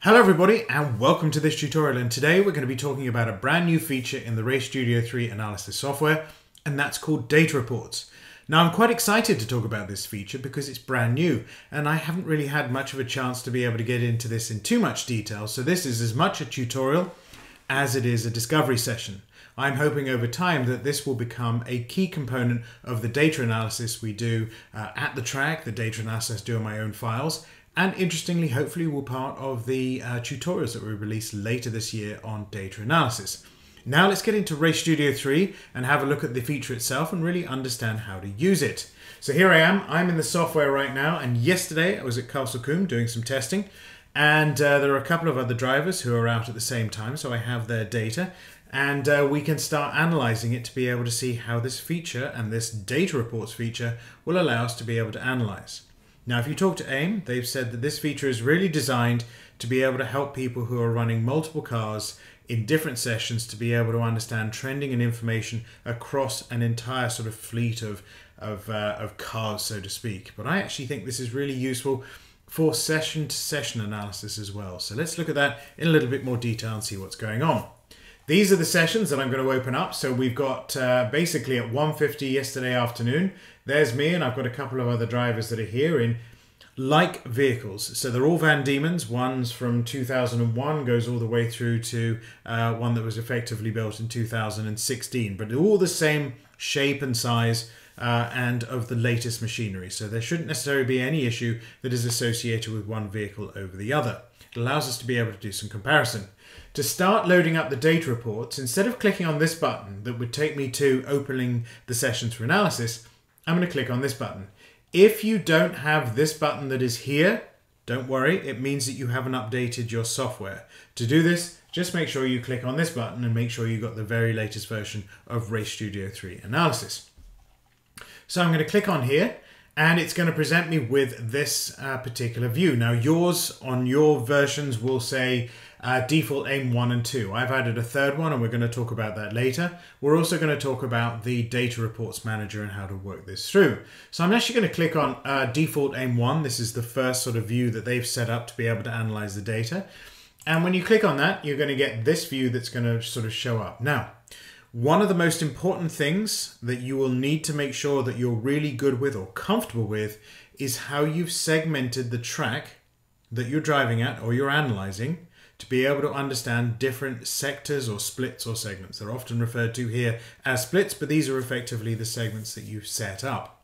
Hello everybody and welcome to this tutorial, and today we're going to be talking about a brand new feature in the Race Studio 3 analysis software, and that's called data reports. Now I'm quite excited to talk about this feature because it's brand new and I haven't really had much of a chance to be able to get into this in too much detail, so this is as much a tutorial as it is a discovery session. I'm hoping over time that this will become a key component of the data analysis we do at the track, the data analysis I do on my own files, and interestingly, hopefully will part of the tutorials that we release later this year on data analysis. Now let's get into Race Studio 3 and have a look at the feature itself and really understand how to use it. So here I am, I'm in the software right now, and yesterday I was at Castle Combe doing some testing, and there are a couple of other drivers who are out at the same time, so I have their data, and we can start analyzing it to be able to see how this feature and this data reports feature will allow us to be able to analyze. Now, if you talk to AIM, they've said that this feature is really designed to be able to help people who are running multiple cars in different sessions to be able to understand trending and information across an entire sort of fleet of cars, so to speak. But I actually think this is really useful for session-to-session analysis as well. So let's look at that in a little bit more detail and see what's going on. These are the sessions that I'm going to open up. So we've got basically at 1:50 yesterday afternoon, there's me, and I've got a couple of other drivers that are here in like vehicles. So they're all Van Diemen's. One's from 2001, goes all the way through to one that was effectively built in 2016, but all the same shape and size and of the latest machinery. So there shouldn't necessarily be any issue that is associated with one vehicle over the other. It allows us to be able to do some comparison. To start loading up the data reports, instead of clicking on this button that would take me to opening the sessions for analysis, I'm going to click on this button. If you don't have this button that is here, don't worry, it means that you haven't updated your software. To do this, just make sure you click on this button and make sure you've got the very latest version of Race Studio 3 analysis. So I'm going to click on here, and it's going to present me with this particular view. Now yours on your versions will say default aim 1 and 2. I've added a third one and we're going to talk about that later. We're also going to talk about the data reports manager and how to work this through. So I'm actually going to click on default aim 1. This is the first sort of view that they've set up to be able to analyze the data. And when you click on that, you're going to get this view that's going to sort of show up. Now, one of the most important things that you will need to make sure that you're really good with or comfortable with is how you've segmented the track that you're driving at or you're analyzing to be able to understand different sectors or splits or segments. They're often referred to here as splits, but these are effectively the segments that you've set up.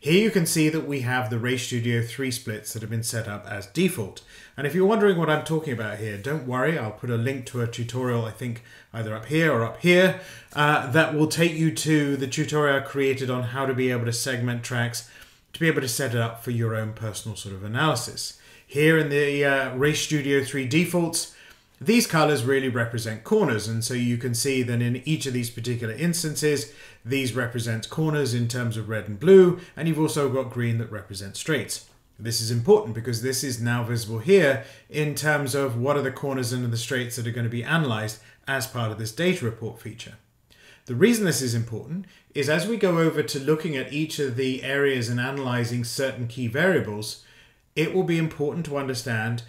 Here you can see that we have the Race Studio 3 splits that have been set up as default. And if you're wondering what I'm talking about here, don't worry, I'll put a link to a tutorial, I think either up here or up here, that will take you to the tutorial I created on how to be able to segment tracks to be able to set it up for your own personal sort of analysis. Here in the Race Studio 3 defaults, these colors really represent corners, and so you can see that in each of these particular instances, these represent corners in terms of red and blue, and you've also got green that represents straights. This is important because this is now visible here in terms of what are the corners and the straights that are going to be analyzed as part of this data report feature. The reason this is important is as we go over to looking at each of the areas and analyzing certain key variables, it will be important to understand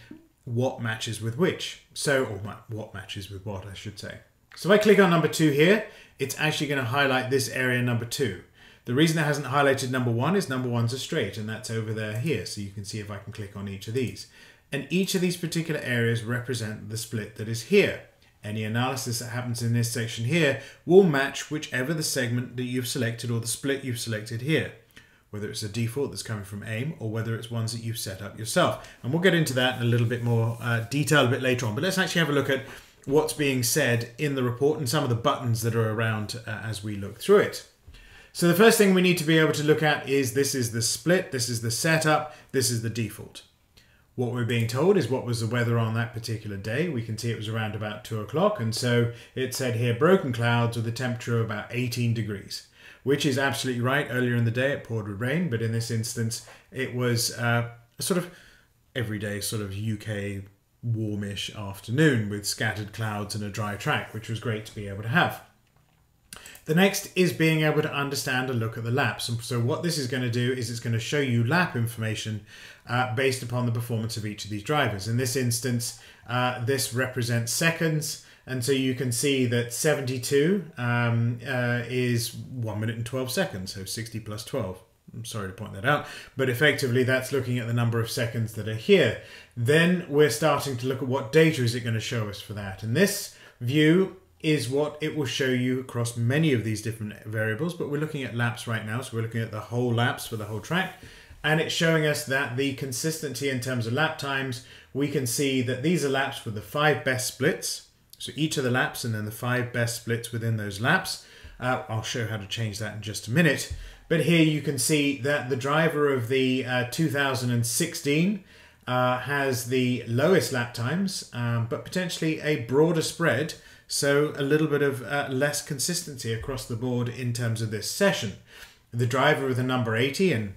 what matches with which. So, or what matches with what, I should say. So if I click on number 2 here, it's actually going to highlight this area number 2. The reason it hasn't highlighted number 1 is number 1's a straight, and that's over there here. So you can see if I can click on each of these. And each of these particular areas represent the split that is here. Any analysis that happens in this section here will match whichever the segment that you've selected or the split you've selected here, whether it's a default that's coming from AIM or whether it's ones that you've set up yourself. And we'll get into that in a little bit more detail a bit later on. But let's actually have a look at what's being said in the report and some of the buttons that are around as we look through it. So the first thing we need to be able to look at is this is the split, this is the setup, this is the default. What we're being told is what was the weather on that particular day. We can see it was around about 2 o'clock, and so it said here broken clouds with a temperature of about 18 degrees. Which is absolutely right. Earlier in the day it poured with rain, but in this instance it was a sort of everyday sort of UK warmish afternoon with scattered clouds and a dry track, which was great to be able to have. The next is being able to understand and look at the laps. And so what this is going to do is it's going to show you lap information based upon the performance of each of these drivers. In this instance, this represents seconds. And so you can see that 72 is 1 minute and 12 seconds, so 60 plus 12. I'm sorry to point that out, but effectively that's looking at the number of seconds that are here. Then we're starting to look at what data is it going to show us for that. And this view is what it will show you across many of these different variables, but we're looking at laps right now, so we're looking at the whole laps for the whole track, and it's showing us that the consistency in terms of lap times, we can see that these are laps with the 5 best splits, so each of the laps and then the 5 best splits within those laps. I'll show how to change that in just a minute, but here you can see that the driver of the 2016 has the lowest lap times, but potentially a broader spread, so a little bit of less consistency across the board in terms of this session. The driver with the number 80, and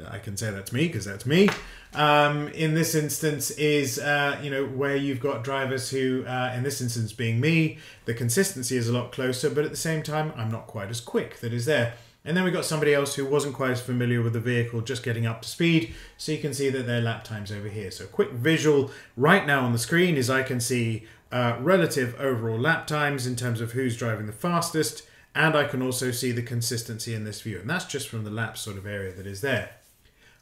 I can say that's me because that's me, in this instance is, where you've got drivers who, in this instance being me, the consistency is a lot closer, but at the same time, I'm not quite as quick, that is there. And then we've got somebody else who wasn't quite as familiar with the vehicle, just getting up to speed. So you can see that their lap times over here. So a quick visual right now on the screen is I can see relative overall lap times in terms of who's driving the fastest. And I can also see the consistency in this view. And that's just from the lap sort of area that is there.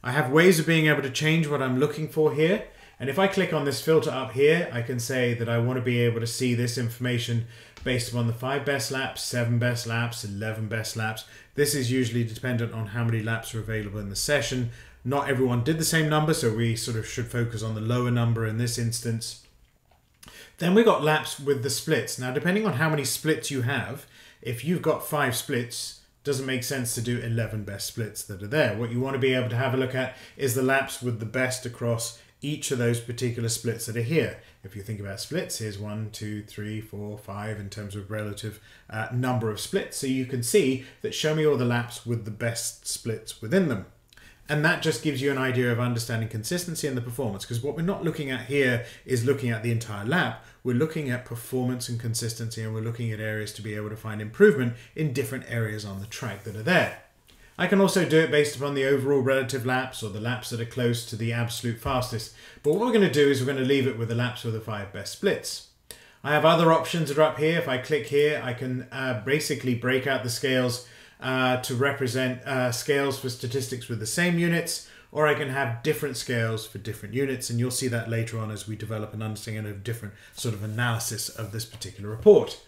I have ways of being able to change what I'm looking for here. And if I click on this filter up here, I can say that I want to be able to see this information based upon the 5 best laps, 7 best laps, 11 best laps. This is usually dependent on how many laps are available in the session. Not everyone did the same number, so we sort of should focus on the lower number in this instance. Then we got laps with the splits. Now, depending on how many splits you have, if you've got 5 splits, doesn't make sense to do 11 best splits that are there. What you want to be able to have a look at is the laps with the best across each of those particular splits that are here. If you think about splits, here's 1, 2, 3, 4, 5 in terms of relative number of splits. So you can see that show me all the laps with the best splits within them. And that just gives you an idea of understanding consistency in the performance, because what we're not looking at here is looking at the entire lap. We're looking at performance and consistency, and we're looking at areas to be able to find improvement in different areas on the track that are there. I can also do it based upon the overall relative laps or the laps that are close to the absolute fastest. But what we're going to do is we're going to leave it with the laps with the 5 best splits. I have other options that are up here. If I click here, I can basically break out the scales to represent scales for statistics with the same units, or I can have different scales for different units, and you'll see that later on as we develop an understanding of different sort of analysis of this particular report.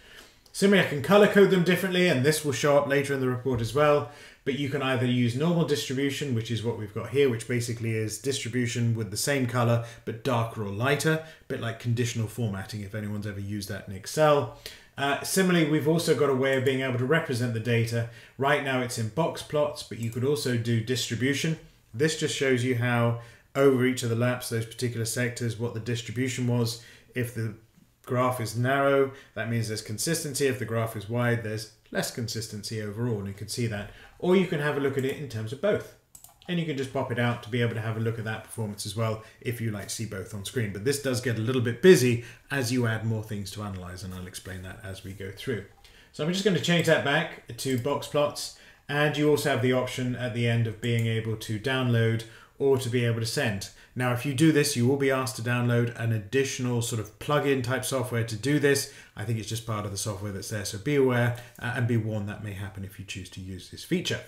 Similarly, I can color code them differently, and this will show up later in the report as well. But you can either use normal distribution, which is what we've got here, which basically is distribution with the same color, but darker or lighter, a bit like conditional formatting, if anyone's ever used that in Excel. Similarly, we've also got a way of being able to represent the data. Right now it's in box plots, but you could also do distribution. This just shows you how over each of the laps, those particular sectors, what the distribution was. If the graph is narrow, that means there's consistency. If the graph is wide, there's less consistency overall, and you can see that. Or you can have a look at it in terms of both. And you can just pop it out to be able to have a look at that performance as well if you like to see both on screen. But this does get a little bit busy as you add more things to analyze, and I'll explain that as we go through. So I'm just going to change that back to box plots, and you also have the option at the end of being able to download or to be able to send. Now, if you do this, you will be asked to download an additional sort of plug-in type software to do this. I think it's just part of the software that's there, so be aware and be warned that may happen if you choose to use this feature.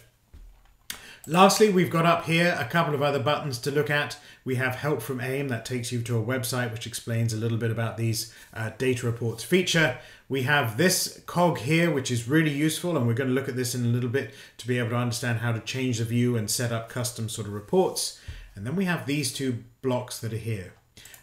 Lastly, we've got up here a couple of other buttons to look at. We have Help from AIM, that takes you to a website which explains a little bit about these data reports feature. We have this cog here, which is really useful, and we're going to look at this in a little bit to be able to understand how to change the view and set up custom sort of reports. And then we have these two blocks that are here.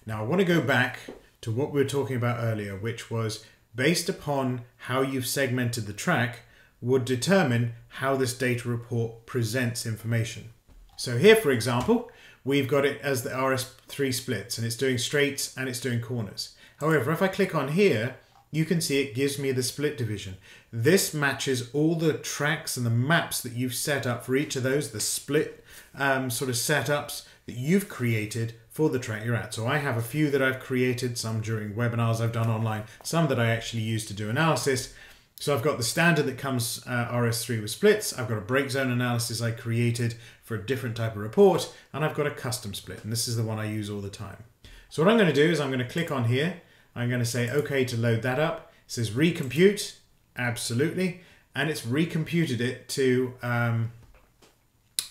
Now I want to go back to what we were talking about earlier, which was based upon how you've segmented the track would determine how this data report presents information. So here, for example, we've got it as the RS3 splits, and it's doing straights and it's doing corners. However, if I click on here, you can see it gives me the split division. This matches all the tracks and the maps that you've set up for each of those, the split sort of setups that you've created for the track you're at. So I have a few that I've created, some during webinars I've done online, some that I actually use to do analysis. So I've got the standard that comes RS3 with splits. I've got a break zone analysis I created for a different type of report, and I've got a custom split, and this is the one I use all the time. So what I'm going to do is I'm going to click on here. I'm going to say OK to load that up. It says recompute, absolutely, and it's recomputed it to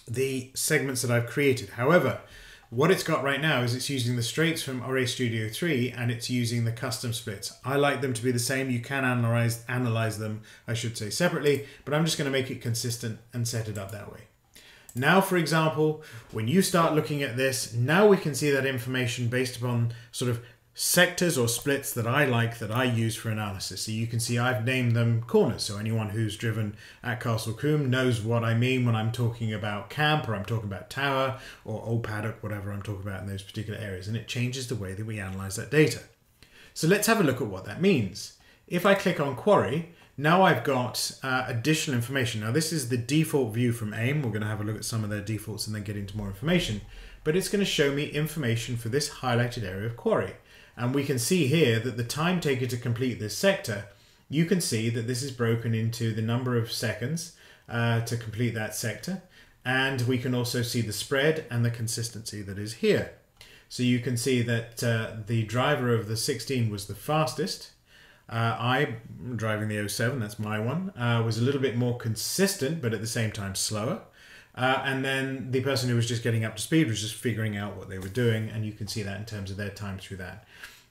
the segments that I've created. However, what it's got right now is it's using the straights from Array Studio 3 and it's using the custom splits. I like them to be the same. You can analyze them, I should say, separately, but I'm just going to make it consistent and set it up that way. Now, for example, when you start looking at this, now we can see that information based upon sort of sectors or splits that I like, that I use for analysis. So you can see I've named them corners. So anyone who's driven at Castle Combe knows what I mean when I'm talking about camp, or I'm talking about tower, or old paddock, whatever I'm talking about in those particular areas. And it changes the way that we analyze that data. So let's have a look at what that means. If I click on Quarry, now I've got additional information. Now this is the default view from AIM. We're going to have a look at some of their defaults and then get into more information. But it's going to show me information for this highlighted area of Quarry. And we can see here that the time taken to complete this sector, you can see that this is broken into the number of seconds to complete that sector. And we can also see the spread and the consistency that is here. So you can see that the driver of the 16 was the fastest. I, driving the 07, that's my one, was a little bit more consistent, but at the same time slower. And then the person who was just getting up to speed was just figuring out what they were doing, and you can see that in terms of their time through that.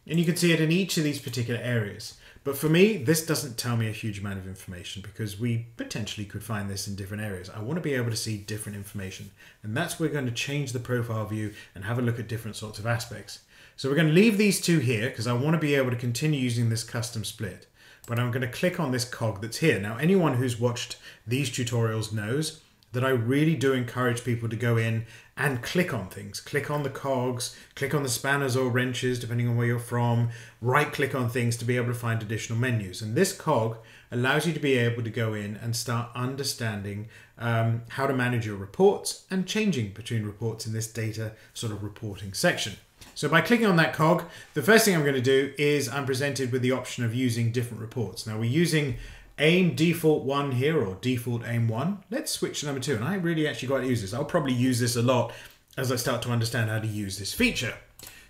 And you can see it in each of these particular areas. But for me, this doesn't tell me a huge amount of information because we potentially could find this in different areas. I want to be able to see different information. And that's where we're going to change the profile view and have a look at different sorts of aspects. So we're going to leave these two here because I want to be able to continue using this custom split. But I'm going to click on this cog that's here. Now, anyone who's watched these tutorials knows that I really do encourage people to go in and click on things. Click on the cogs, click on the spanners or wrenches, depending on where you're from, right click on things to be able to find additional menus. And this cog allows you to be able to go in and start understanding how to manage your reports and changing between reports in this data sort of reporting section. So by clicking on that cog, the first thing I'm going to do is I'm presented with the option of using different reports. Now we're using AIM default 1 here, or default AIM 1. Let's switch to number 2, and I really actually quite use this. I'll probably use this a lot as I start to understand how to use this feature.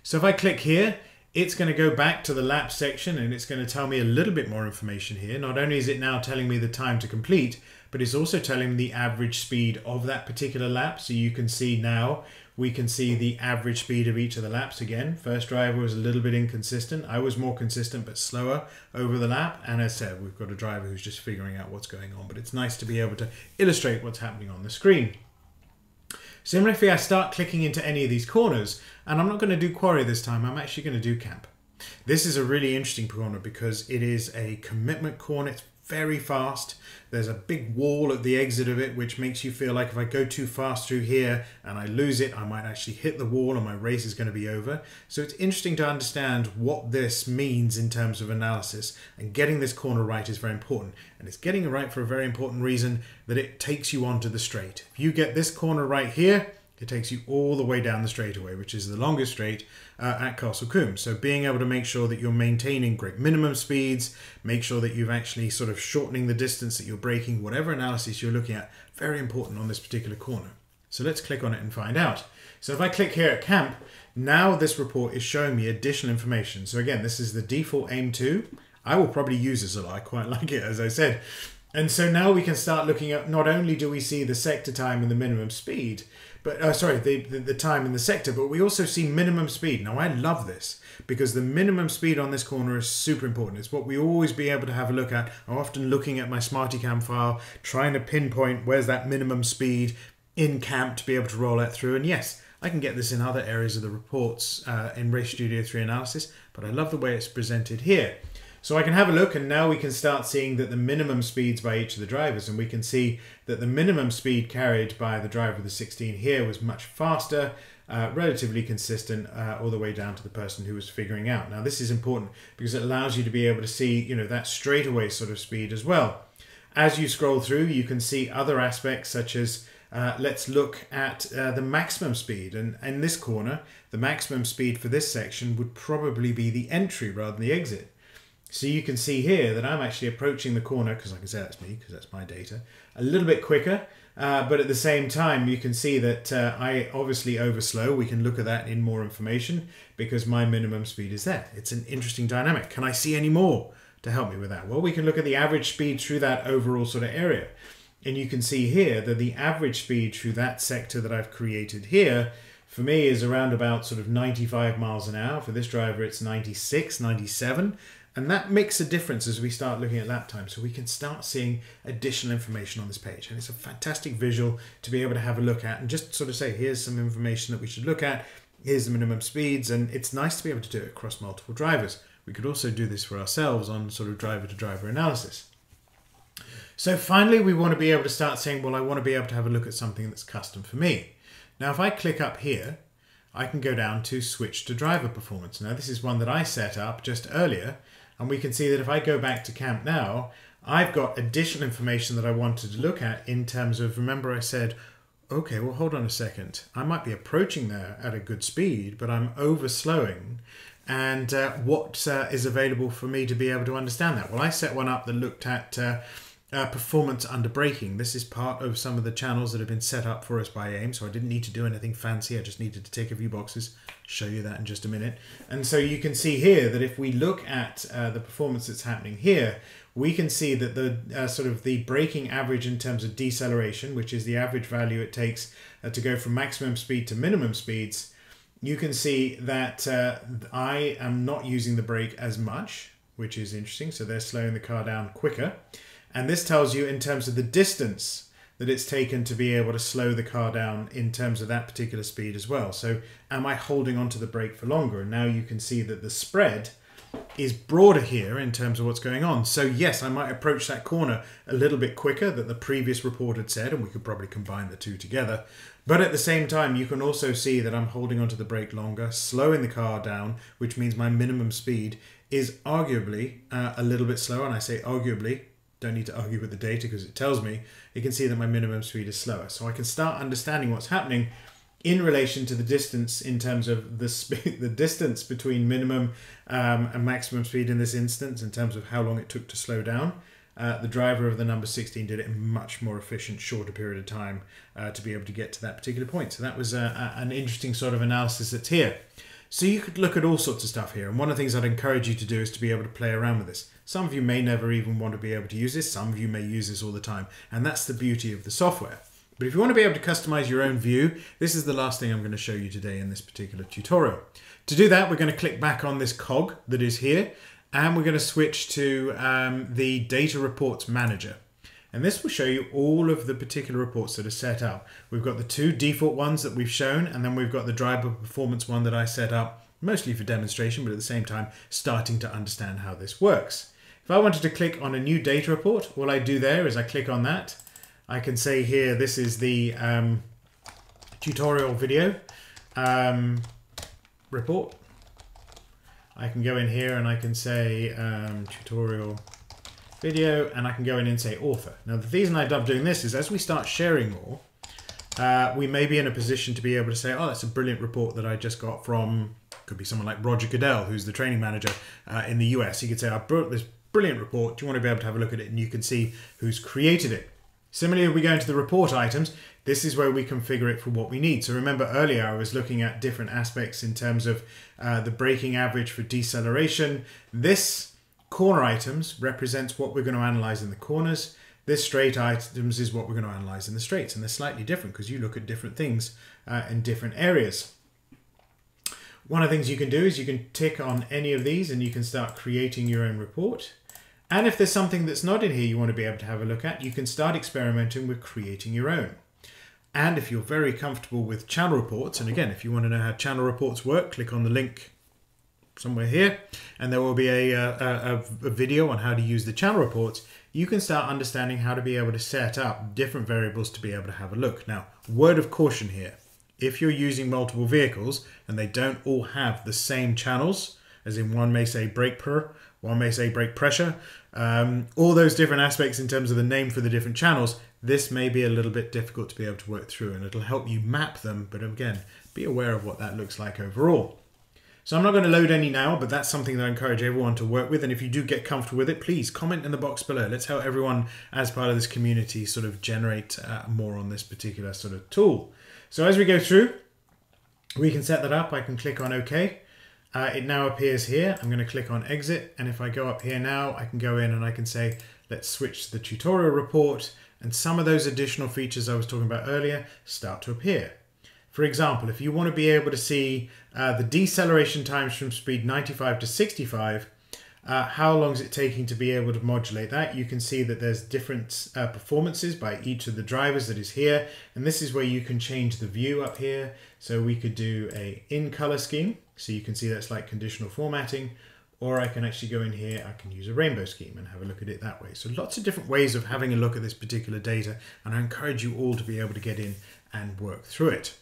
So if I click here, it's going to go back to the lap section and it's going to tell me a little bit more information here. Not only is it now telling me the time to complete, but it's also telling me the average speed of that particular lap. So you can see now, we can see the average speed of each of the laps again. First driver was a little bit inconsistent. I was more consistent but slower over the lap. And as I said, we've got a driver who's just figuring out what's going on. But it's nice to be able to illustrate what's happening on the screen. Similarly, if I start clicking into any of these corners, and I'm not going to do Quarry this time, I'm actually going to do Camp. This is a really interesting corner because it is a commitment corner. It's very fast. There's a big wall at the exit of it, which makes you feel like if I go too fast through here and I lose it, I might actually hit the wall and my race is going to be over. So it's interesting to understand what this means in terms of analysis, and getting this corner right is very important. And it's getting it right for a very important reason, that it takes you onto the straight. If you get this corner right here, it takes you all the way down the straightaway, which is the longest straight at Castle Combe. So being able to make sure that you're maintaining great minimum speeds, make sure that you've actually sort of shortening the distance that you're braking, whatever analysis you're looking at, very important on this particular corner. So let's click on it and find out. So if I click here at Camp, now this report is showing me additional information. So again, this is the default AIM 2. I will probably use this a lot. I quite like it, as I said. And so now we can start looking at, not only do we see the sector time and the minimum speed, but the time in the sector, but we also see minimum speed. Now I love this because the minimum speed on this corner is super important. It's what we always be able to have a look at. I'm often looking at my SmartyCam file, trying to pinpoint where's that minimum speed in Camp to be able to roll that through. And yes, I can get this in other areas of the reports in Race Studio 3 analysis, but I love the way it's presented here. So I can have a look, and now we can start seeing that the minimum speeds by each of the drivers, and we can see that the minimum speed carried by the driver of the 16 here was much faster, relatively consistent all the way down to the person who was figuring out. Now this is important because it allows you to be able to see, you know, that straightaway sort of speed as well. As you scroll through, you can see other aspects such as let's look at the maximum speed, and in this corner the maximum speed for this section would probably be the entry rather than the exit. So you can see here that I'm actually approaching the corner, because I can say that's me, because that's my data, a little bit quicker. But at the same time, you can see that I obviously overslow. We can look at that in more information because my minimum speed is there. It's an interesting dynamic. Can I see any more to help me with that? Well, we can look at the average speed through that overall sort of area. And you can see here that the average speed through that sector that I've created here, for me, is around about sort of 95 miles an hour. For this driver, it's 96, 97. And that makes a difference as we start looking at lap time. So we can start seeing additional information on this page. And it's a fantastic visual to be able to have a look at and just sort of say, here's some information that we should look at. Here's the minimum speeds. And it's nice to be able to do it across multiple drivers. We could also do this for ourselves on sort of driver-to-driver analysis. So finally, we want to be able to start saying, well, I want to be able to have a look at something that's custom for me. Now, if I click up here, I can go down to switch to driver performance. Now, this is one that I set up just earlier. And we can see that if I go back to camp now, I've got additional information that I wanted to look at in terms of, remember I said, okay, well, hold on a second. I might be approaching there at a good speed, but I'm overslowing. And what is available for me to be able to understand that? Well, I set one up that looked at performance under braking. This is part of some of the channels that have been set up for us by AIM, so I didn't need to do anything fancy. I just needed to tick a few boxes. Show you that in just a minute. And so you can see here that if we look at the performance that's happening here, we can see that the sort of the braking average in terms of deceleration, which is the average value it takes to go from maximum speed to minimum speeds, you can see that I am not using the brake as much, which is interesting. So they're slowing the car down quicker. And this tells you in terms of the distance that it's taken to be able to slow the car down in terms of that particular speed as well. So am I holding onto the brake for longer? And now you can see that the spread is broader here in terms of what's going on. So yes, I might approach that corner a little bit quicker than the previous report had said, and we could probably combine the two together. But at the same time, you can also see that I'm holding onto the brake longer, slowing the car down, which means my minimum speed is arguably a little bit slower. And I say arguably, don't need to argue with the data because it tells me. You can see that my minimum speed is slower. So I can start understanding what's happening in relation to the distance in terms of the speed, the distance between minimum and maximum speed in this instance, in terms of how long it took to slow down. The driver of the number 16 did it in a much more efficient, shorter period of time to be able to get to that particular point. So that was an interesting sort of analysis that's here. So you could look at all sorts of stuff here. And one of the things I'd encourage you to do is to be able to play around with this. Some of you may never even want to be able to use this. Some of you may use this all the time. And that's the beauty of the software. But if you want to be able to customize your own view, this is the last thing I'm going to show you today in this particular tutorial. To do that, we're going to click back on this cog that is here. And we're going to switch to the Data Reports Manager. And this will show you all of the particular reports that are set up. We've got the two default ones that we've shown, and then we've got the driver performance one that I set up, mostly for demonstration, but at the same time, starting to understand how this works. If I wanted to click on a new data report, all I do there is I click on that. I can say here, this is the tutorial video report. I can go in here and I can say tutorial video, and I can go in and say author. Now the reason I love doing this is as we start sharing more, we may be in a position to be able to say, oh, that's a brilliant report that I just got from, could be someone like Roger Goodell, who's the training manager in the US. You could say, I brought this brilliant report. Do you want to be able to have a look at it? And you can see who's created it. Similarly, if we go into the report items, this is where we configure it for what we need. So remember earlier I was looking at different aspects in terms of the braking average for deceleration. This corner items represents what we're going to analyze in the corners. This straight items is what we're going to analyze in the straights. And they're slightly different because you look at different things in different areas. One of the things you can do is you can tick on any of these and you can start creating your own report. And if there's something that's not in here you want to be able to have a look at, you can start experimenting with creating your own. And if you're very comfortable with channel reports, and again, if you want to know how channel reports work, click on the link somewhere here, and there will be a video on how to use the channel reports. You can start understanding how to be able to set up different variables to be able to have a look. Now, word of caution here, if you're using multiple vehicles and they don't all have the same channels, as in one may say brake per, one may say brake pressure, all those different aspects in terms of the name for the different channels, this may be a little bit difficult to be able to work through, and it'll help you map them, but again, be aware of what that looks like overall. So I'm not going to load any now, but that's something that I encourage everyone to work with. And if you do get comfortable with it, please comment in the box below. Let's help everyone as part of this community sort of generate more on this particular sort of tool. So as we go through, we can set that up. I can click on OK. It now appears here. I'm going to click on exit. And if I go up here now, I can go in and I can say, let's switch to the tutorial report. And some of those additional features I was talking about earlier start to appear. For example, if you want to be able to see the deceleration times from speed 95 to 65, how long is it taking to be able to modulate that? You can see that there's different performances by each of the drivers that is here. And this is where you can change the view up here. So we could do a in color scheme. So you can see that's like conditional formatting. Or I can actually go in here, I can use a rainbow scheme and have a look at it that way. So lots of different ways of having a look at this particular data. And I encourage you all to be able to get in and work through it.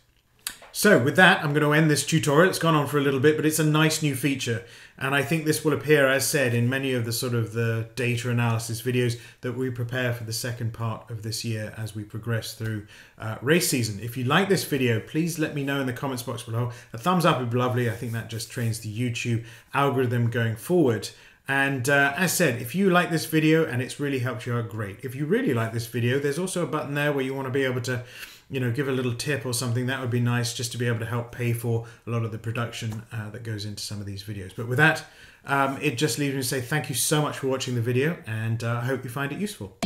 So with that, I'm going to end this tutorial. It's gone on for a little bit, but it's a nice new feature. And I think this will appear, as said, in many of the sort of the data analysis videos that we prepare for the second part of this year as we progress through race season. If you like this video, please let me know in the comments box below. A thumbs up would be lovely. I think that just trains the YouTube algorithm going forward. And as said, if you like this video and it's really helped you out, great. If you really like this video, there's also a button there where you want to be able to give a little tip or something. That would be nice, just to be able to help pay for a lot of the production that goes into some of these videos. But with that, it just leaves me to say thank you so much for watching the video, and I hope you find it useful.